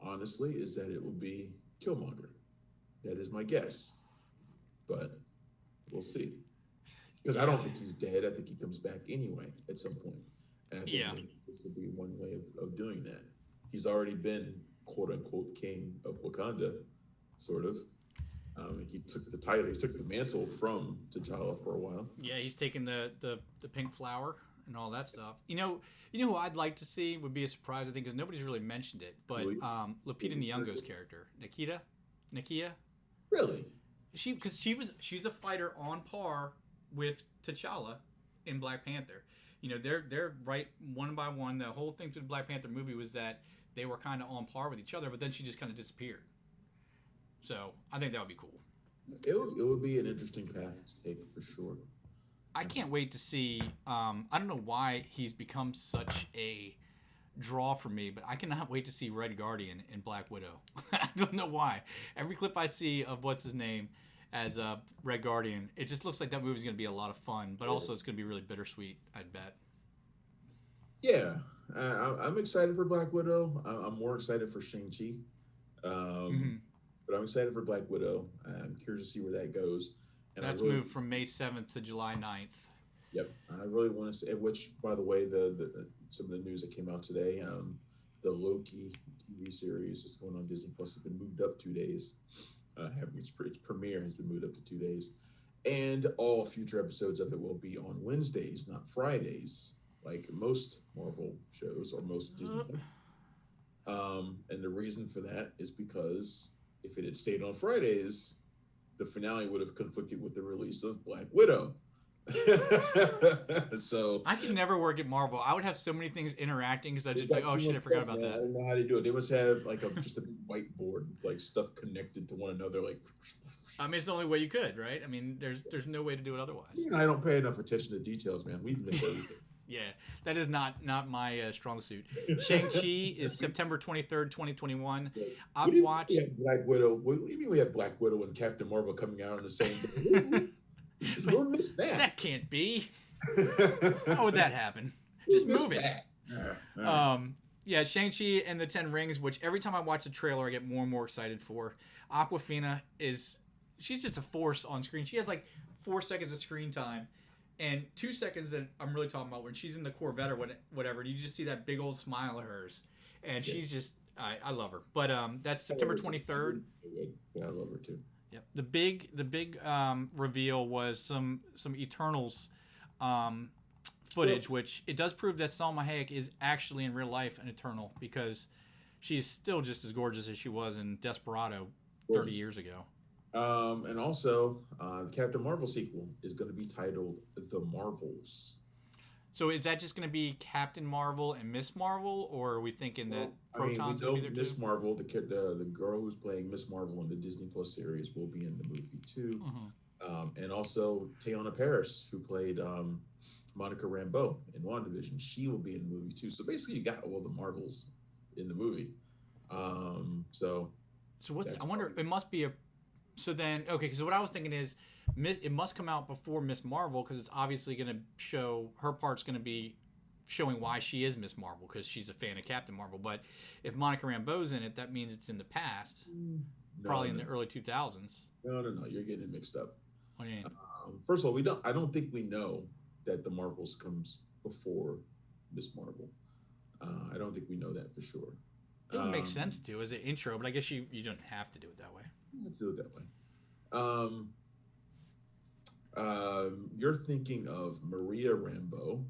honestly, is that it will be Killmonger. That is my guess, but we'll see. Because I don't think he's dead. I think he comes back anyway at some point. And I think maybe this will be one way of doing that. He's already been quote unquote king of Wakanda, sort of. He took the title, he took the mantle from T'Challa for a while. Yeah, he's taken the pink flower and all that stuff. You know who I'd like to see would be a surprise, I think, because nobody's really mentioned it. But Lupita Nyong'o's character, Nakia. Really? She's a fighter on par with T'Challa in Black Panther. You know, they're right one by one. The whole thing through the Black Panther movie was that they were kind of on par with each other, but then she just kind of disappeared. So I think that would be cool. It would be an interesting path to take for sure. I can't wait to see. I don't know why he's become such a draw for me, but I cannot wait to see Red Guardian in Black Widow. I don't know why. Every clip I see of what's his name as Red Guardian, it just looks like that movie's going to be a lot of fun, but also it's going to be really bittersweet, I'd bet. Yeah, I'm excited for Black Widow. I'm more excited for Shang-Chi. But I'm excited for Black Widow. I'm curious to see where that goes. And that's moved from May 7th to July 9th. Yep. I really want to see, which, by the way, the some of the news that came out today, the Loki TV series that's going on Disney Plus has been moved up 2 days. Its premiere has been moved up to 2 days. And all future episodes of it will be on Wednesdays, not Fridays, like most Marvel shows or most Disney. And the reason for that is because if it had stayed on Fridays, the finale would have conflicted with the release of Black Widow. So I could never work at Marvel. I would have so many things interacting because I just like, oh shit, I forgot about that. I don't know how to do it. They must have like just a big whiteboard with like stuff connected to one another. Like, I mean, it's the only way you could, right? I mean, there's no way to do it otherwise. I don't pay enough attention to details, man. We miss everything. Yeah, that is not my strong suit. Shang-Chi is September 23rd, 2021. I've watched Black Widow. What do you mean we have Black Widow and Captain Marvel coming out on the same day? Who missed that? That can't be. How would that happen? Just move it. Yeah, Shang-Chi and the Ten Rings, which every time I watch the trailer, I get more and more excited for. Awkwafina she's just a force on screen. She has like 4 seconds of screen time. And 2 seconds that I'm really talking about when she's in the Corvette or whatever, and you just see that big old smile of hers. And she's just, I love her. But that's September 23rd. Yeah, I love her too. Yep. The big reveal was some Eternals footage, which it does prove that Salma Hayek is actually in real life an Eternal because she is still just as gorgeous as she was in Desperado 30 years ago. And also, the Captain Marvel sequel is going to be titled The Marvels. So is that just going to be Captain Marvel and Miss Marvel, or are we thinking that Proton's going to be there Miss too? Marvel, the girl who's playing Miss Marvel in the Disney Plus series, will be in the movie too. And also Teyonah Parris, who played Monica Rambeau in WandaVision, she will be in the movie too. So basically, you got all the Marvels in the movie. So what's? I wonder. It must be a. So then, okay, because what I was thinking is it must come out before Miss Marvel because it's obviously going to show her part's going to be showing why she is Miss Marvel because she's a fan of Captain Marvel. But if Monica Rambeau's in it, that means it's in the past, probably in the early 2000s. No, you're getting it mixed up. What do you mean? First of all, I don't think we know that the Marvels comes before Miss Marvel. I don't think we know that for sure. It would make sense to as an intro, but I guess you don't have to do it that way. Let's do it that way. You're thinking of Maria Rambeau,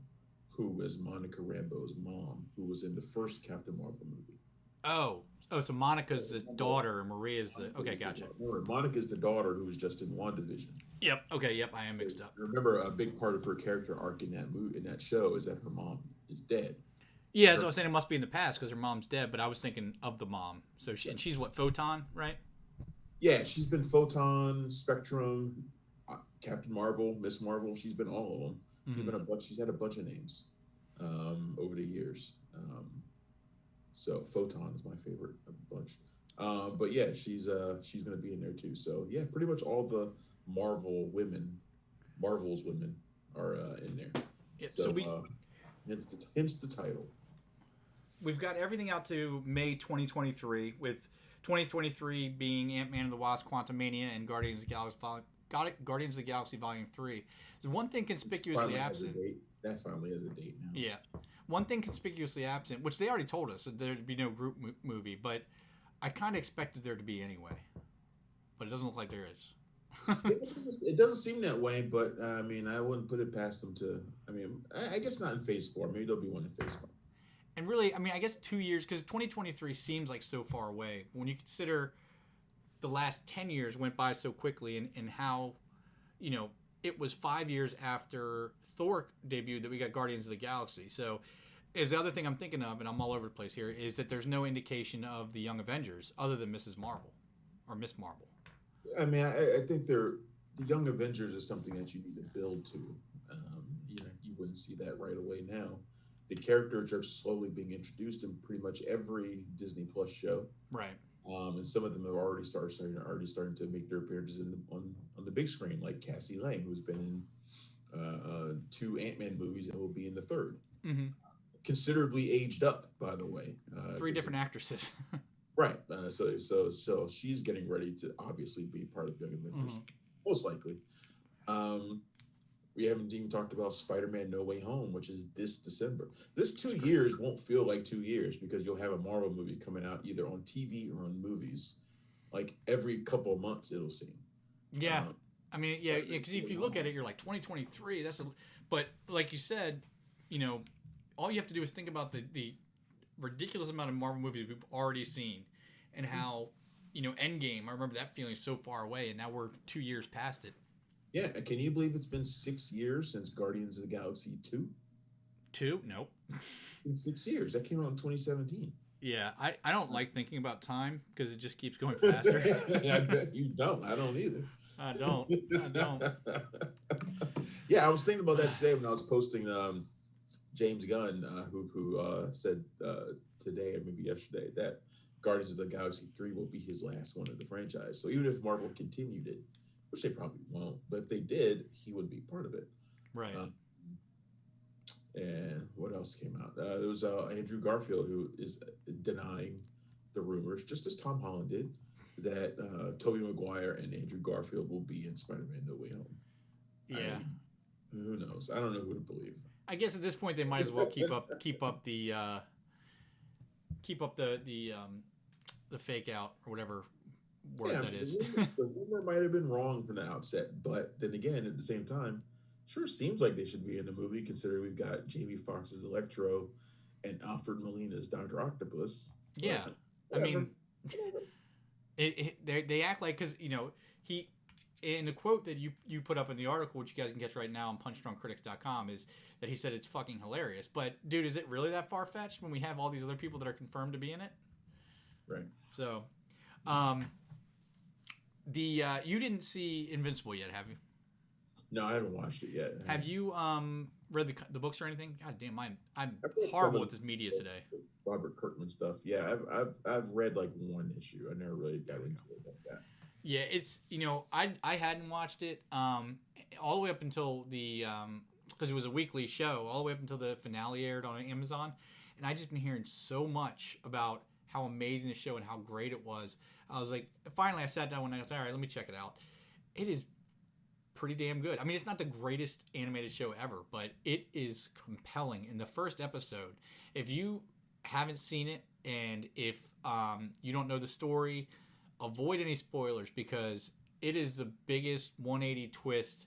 who was Monica Rambeau's mom, who was in the first Captain Marvel movie. Oh, so Monica's the daughter, and Maria's the... Okay, gotcha. Remember, Monica's the daughter who was just in WandaVision. Yep. Okay. Yep. I am mixed up. Remember, a big part of her character arc in that show is that her mom is dead. Yeah, so I was saying it must be in the past because her mom's dead, but I was thinking of the mom. So she's what, Photon, right? Yeah, she's been Photon, Spectrum. Captain Marvel, Miss Marvel. She's been all of them. She's been a Mm-hmm. bunch. She's had a bunch of names over the years. So Photon is my favorite of the bunch. But yeah, she's gonna be in there too. So yeah, pretty much all the Marvel's women are in there. Yeah, so So hence the title. we've got everything out to May 2023, with 2023 being Ant-Man and the Wasp: Quantumania and Guardians of the Galaxy Volume 3. There's one thing conspicuously Finally has a absent. date. That finally has a date now. Yeah. One thing conspicuously absent, which they already told us that there'd be no group movie, but I kind of expected there to be anyway. But it doesn't look like there is. It doesn't seem that way, but I mean, I wouldn't put it past them to. I mean, I guess not in Phase 4. Maybe there'll be one in Phase 5. And really, I mean, I guess 2 years, because 2023 seems like so far away. When you consider the last 10 years went by so quickly, and how, it was 5 years after Thor debuted that we got Guardians of the Galaxy. So, is the other thing I'm thinking of, and I'm all over the place here, is that there's no indication of the Young Avengers other than Mrs. Marvel or Miss Marvel. I mean, I think the Young Avengers is something that you need to build to. You wouldn't see that right away now. The characters are slowly being introduced in pretty much every Disney Plus show, Right. and some of them have already starting to make their appearances on the big screen, like Cassie Lang, who's been in 2 Ant-Man movies and will be in the 3rd. Mm-hmm. Considerably aged up, by the way. 3 different actresses. Right. So she's getting ready to obviously be part of Young Avengers, most likely. We haven't even talked about Spider-Man: No Way Home, which is this December. This 2 years won't feel like 2 years because you'll have a Marvel movie coming out either on TV or on movies, like every couple of months. It'll seem. Yeah. I mean, yeah, because if you look at it, you're like 2023. But like you said, all you have to do is think about the ridiculous amount of Marvel movies we've already seen, and how, Endgame. I remember that feeling so far away, and now we're 2 years past it. Yeah, can you believe it's been 6 years since Guardians of the Galaxy 2? 2? Nope. In 6 years. That came out in 2017. Yeah, I don't like thinking about time because it just keeps going faster. I bet you don't. I don't either. I don't. Yeah, I was thinking about that today when I was posting James Gunn, who said today or maybe yesterday that Guardians of the Galaxy 3 will be his last one of the franchise. So even if Marvel continued it, which they probably won't, but if they did, he would be part of it. Right. And what else came out? There was Andrew Garfield, who is denying the rumors, just as Tom Holland did, that Tobey Maguire and Andrew Garfield will be in Spider-Man: No Way Home. Yeah. Who knows? I don't know who to believe. I guess at this point they might as well keep up the fake out or whatever word that is. The rumor might have been wrong from the outset, but then again, at the same time, sure seems like they should be in the movie, considering we've got Jamie Foxx's Electro and Alfred Molina's Dr. Octopus. Yeah, I mean, they act like, because he, in the quote that you put up in the article, which you guys can catch right now on punchdrunkcritics.com, is that he said it's fucking hilarious. But dude, is it really that far fetched when we have all these other people that are confirmed to be in it? Right. So, you didn't see Invincible yet, have you? No, I haven't watched it yet. Have you read the books or anything? God damn, I'm I've read horrible some with this media today. Robert Kirkman stuff. Yeah, I've read like one issue. I never really got into it like that. Yeah, it's I hadn't watched it all the way up until the because it was a weekly show, all the way up until the finale aired on Amazon, and I just been hearing so much about how amazing the show and how great it was. I was like, finally I sat down one night. I was like, all right, let me check it out. It is pretty damn good. I mean, it's not the greatest animated show ever, but it is compelling. In the first episode, if you haven't seen it and if you don't know the story, avoid any spoilers, because it is the biggest 180 twist,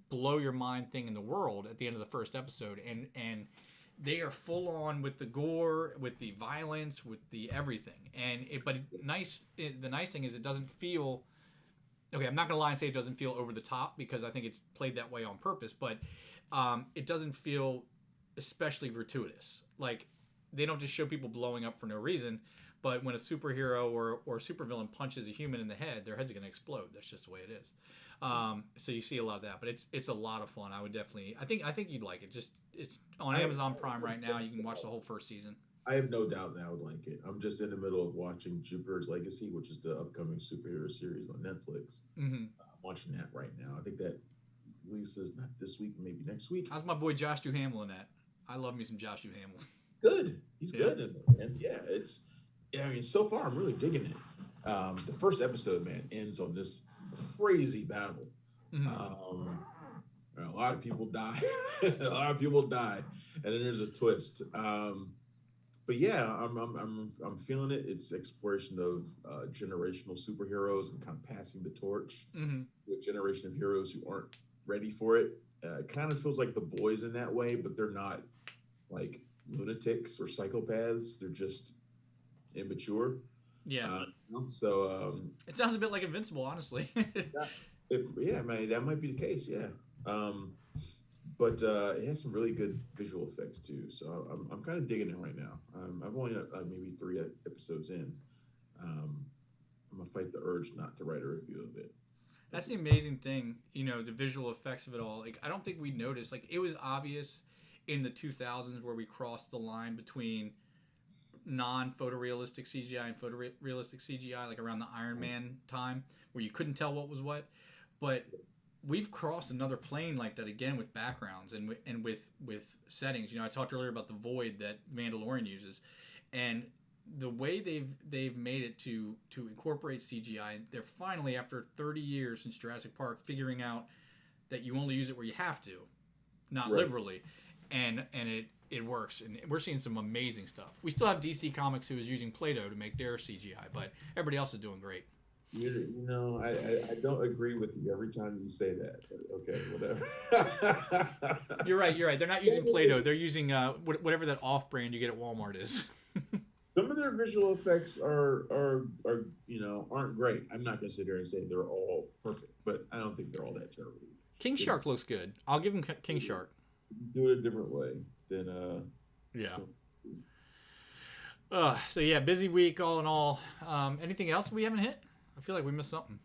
blow your mind thing in the world at the end of the first episode, and they are full on with the gore, with the violence, with the everything. The nice thing is it doesn't feel, okay, I'm not gonna lie and say it doesn't feel over the top, because I think it's played that way on purpose, but it doesn't feel especially gratuitous. Like, they don't just show people blowing up for no reason. But when a superhero or supervillain punches a human in the head, their head's going to explode. That's just the way it is. So you see a lot of that, but it's a lot of fun. I would definitely. I think you'd like it. It's on Amazon Prime right now. You can watch the whole first season. I have no doubt that I would like it. I'm just in the middle of watching Jupiter's Legacy, which is the upcoming superhero series on Netflix. Mm-hmm. I'm watching that right now. I think that releases not this week, maybe next week. How's my boy Josh Duhamel in that? I love me some Josh Duhamel. Good. He's good in it, man. Yeah, I mean, so far I'm really digging it. The first episode, man, ends on this crazy battle. Mm-hmm. A lot of people die. And then there's a twist. But yeah, I'm feeling it. It's exploration of generational superheroes and kind of passing the torch to a generation of heroes who aren't ready for it. It kind of feels like The Boys in that way, but they're not like lunatics or psychopaths. They're just immature. Yeah. It sounds a bit like Invincible, honestly. Yeah, man, that might be the case. Yeah. But it has some really good visual effects too. So I'm kind of digging it right now. I've only maybe 3 episodes in. I'm gonna fight the urge not to write a review of it. That's the amazing thing, the visual effects of it all. Like, I don't think we noticed. Like, it was obvious in the 2000s where we crossed the line between non-photorealistic CGI and photorealistic CGI, like around the Iron Man time, where you couldn't tell what was what. But we've crossed another plane like that again with backgrounds and with settings. I talked earlier about the void that Mandalorian uses, and the way they've made it to incorporate CGI. They're finally, after 30 years since Jurassic Park, figuring out that you only use it where you have to, not liberally, and it works. And we're seeing some amazing stuff. We still have DC Comics who is using Play-Doh to make their CGI, but everybody else is doing great. I don't agree with you every time you say that. Okay, whatever. You're right. They're not using Play-Doh. They're using whatever that off-brand you get at Walmart is. Some of their visual effects aren't great. I'm not gonna sit here and say they're all perfect, but I don't think they're all that terrible. King Shark looks good. I'll give him King Shark. Do it a different way than yeah. So yeah, busy week all in all. Anything else we haven't hit? I feel like we missed something.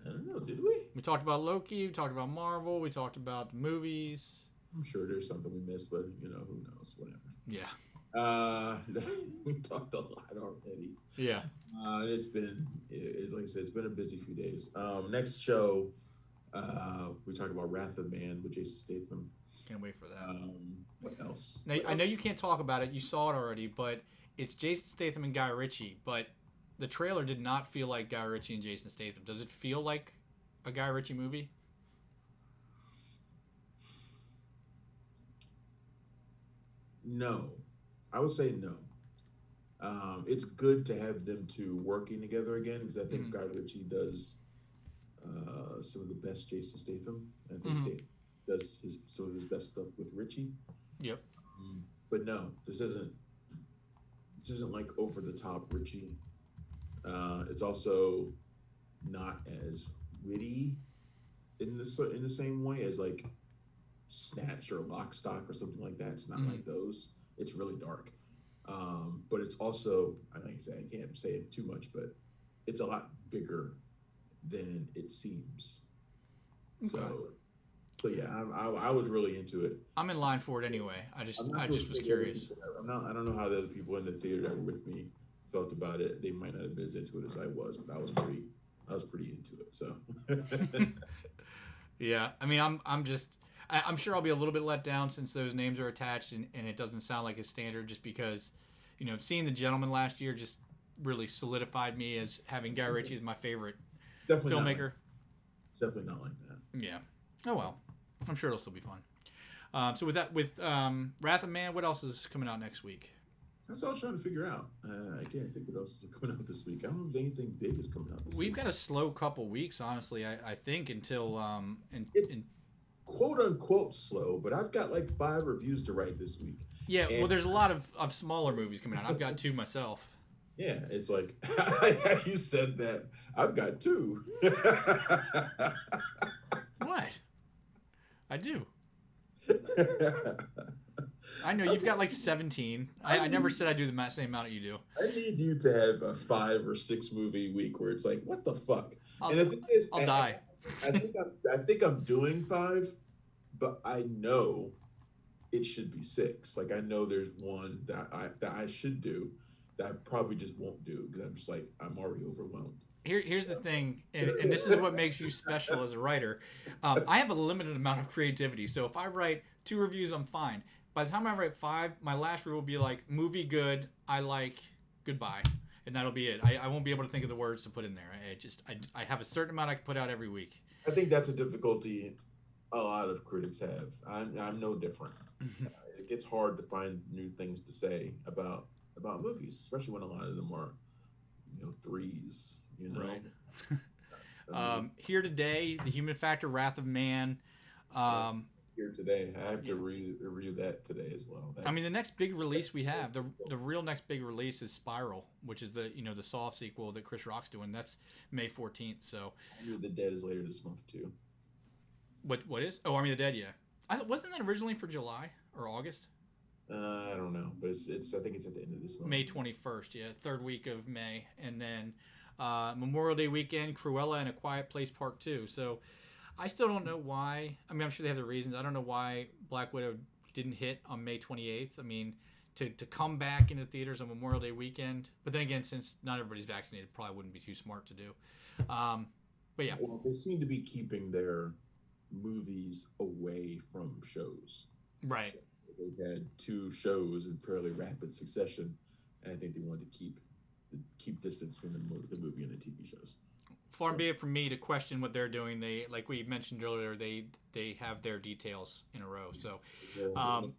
I don't know, did we? We talked about Loki, we talked about Marvel, we talked about the movies. I'm sure there's something we missed, but who knows, whatever. Yeah. We talked a lot already. Yeah. It's been, like I said, it's been a busy few days. Next show, we talk about Wrath of Man with Jason Statham. Can't wait for that. What else? Now, I know you can't talk about it. You saw it already, but it's Jason Statham and Guy Ritchie. But the trailer did not feel like Guy Ritchie and Jason Statham. Does it feel like a Guy Ritchie movie? No. I would say no. It's good to have them two working together again, because I think Guy Ritchie does some of the best Jason Statham. I think Statham does some of his best stuff with Ritchie. Yep. But no, this isn't like over the top Ritchie. It's also not as witty in the same way as like Snatch or Lock, Stock or something like that. It's not like those. It's really dark. But it's also, like I say, I can't say it too much, but it's a lot bigger than it seems. Okay. So yeah, I was really into it. I'm in line for it anyway. I just was curious. I don't know how the other people in the theater that were with me felt about it. They might not have been as into it as I was, but I was pretty into it. So yeah, I mean, I'm sure I'll be a little bit let down since those names are attached and it doesn't sound like a standard, just because, seeing The Gentleman last year just really solidified me as having Guy Ritchie as my favorite filmmaker. Definitely not like that. Yeah. Oh well, I'm sure it'll still be fun. So with Wrath of Man, what else is coming out next week? That's what I was trying to figure out. I can't think what else is coming out this week. I don't know if anything big is coming out this week. We've got a slow couple weeks, honestly. I think until it's quote unquote slow, but I've got like 5 reviews to write this week. Yeah, well, there's a lot of smaller movies coming out. I've got 2 myself. Yeah, it's like you said that. I've got 2. What? I do. I know you've got like 17. I never said I do the same amount that you do. I need you to have a 5 or 6 movie week where it's like, what the fuck? And the thing is, I'll die. I think I'm doing 5, but I know it should be 6. Like I know there's one that I should do that I probably just won't do because I'm just like I'm already overwhelmed. Here's the thing, and this is what makes you special as a writer. I have a limited amount of creativity, so if I write 2 reviews, I'm fine. By the time I write 5, my last review will be like, movie good, I like, goodbye. And that'll be it. I won't be able to think of the words to put in there. I have a certain amount I can put out every week. I think that's a difficulty a lot of critics have. I'm no different. It gets hard to find new things to say about movies, especially when a lot of them are, 3s. Right. Here Today, The Human Factor, Wrath of Man. Here Today, I have to review that today as well. I mean, the next big release we have, the real next big release is Spiral, which is the the Saw sequel that Chris Rock's doing. That's May 14th. So Army of the Dead is later this month too. What is? Oh, Army of the Dead, yeah. Wasn't that originally for July or August? I don't know, but it's I think it's at the end of this month. May 21st, yeah, third week of May, and then Memorial Day weekend, Cruella and A Quiet Place Part 2. So I still don't know why. I mean, I'm sure they have the reasons. I don't know why Black Widow didn't hit on May 28th. I mean, to come back into theaters on Memorial Day weekend. But then again, since not everybody's vaccinated, probably wouldn't be too smart to do. But yeah. Well, they seem to be keeping their movies away from shows. Right. So they've had 2 shows in fairly rapid succession, and I think they wanted to keep distance between the movie and the TV shows. Far be it from me to question what they're doing. They, like we mentioned earlier, they have their details in a row. So about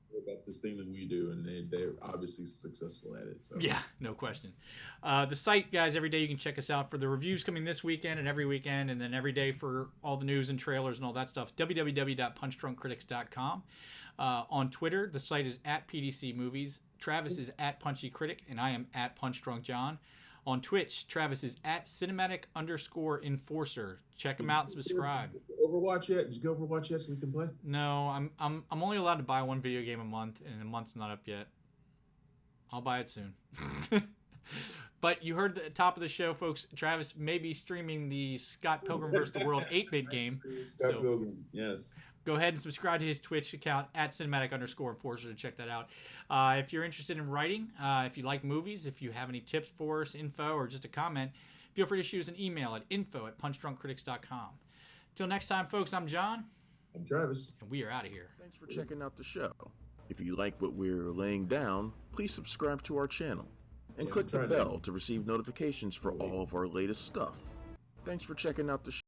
this thing that we do, and they're obviously successful at it. So. Yeah, no question. The site, guys, every day you can check us out for the reviews coming this weekend and every weekend, and then every day for all the news and trailers and all that stuff. www.punchdrunkcritics.com. On Twitter, the site is @PDC Travis is @PunchyCritic, and I am @PunchDrunkJohn. On Twitch, Travis is @cinematic_enforcer. Check him out and subscribe. Overwatch yet? Did you go Overwatch yet so we can play? No, I'm only allowed to buy 1 video game a month, and the month's not up yet. I'll buy it soon. But you heard the top of the show, folks. Travis may be streaming the Scott Pilgrim vs. the World 8-bit game. Scott Pilgrim, yes. Go ahead and subscribe to his Twitch account @cinematic_enforcer to check that out. If you're interested in writing, if you like movies, if you have any tips for us, info, or just a comment, feel free to shoot us an email at info@punchdrunkcritics.com. Till next time, folks, I'm John. I'm Travis. And we are out of here. Thanks for checking out the show. If you like what we're laying down, please subscribe to our channel and click the bell to receive notifications for all of our latest stuff. Thanks for checking out the show.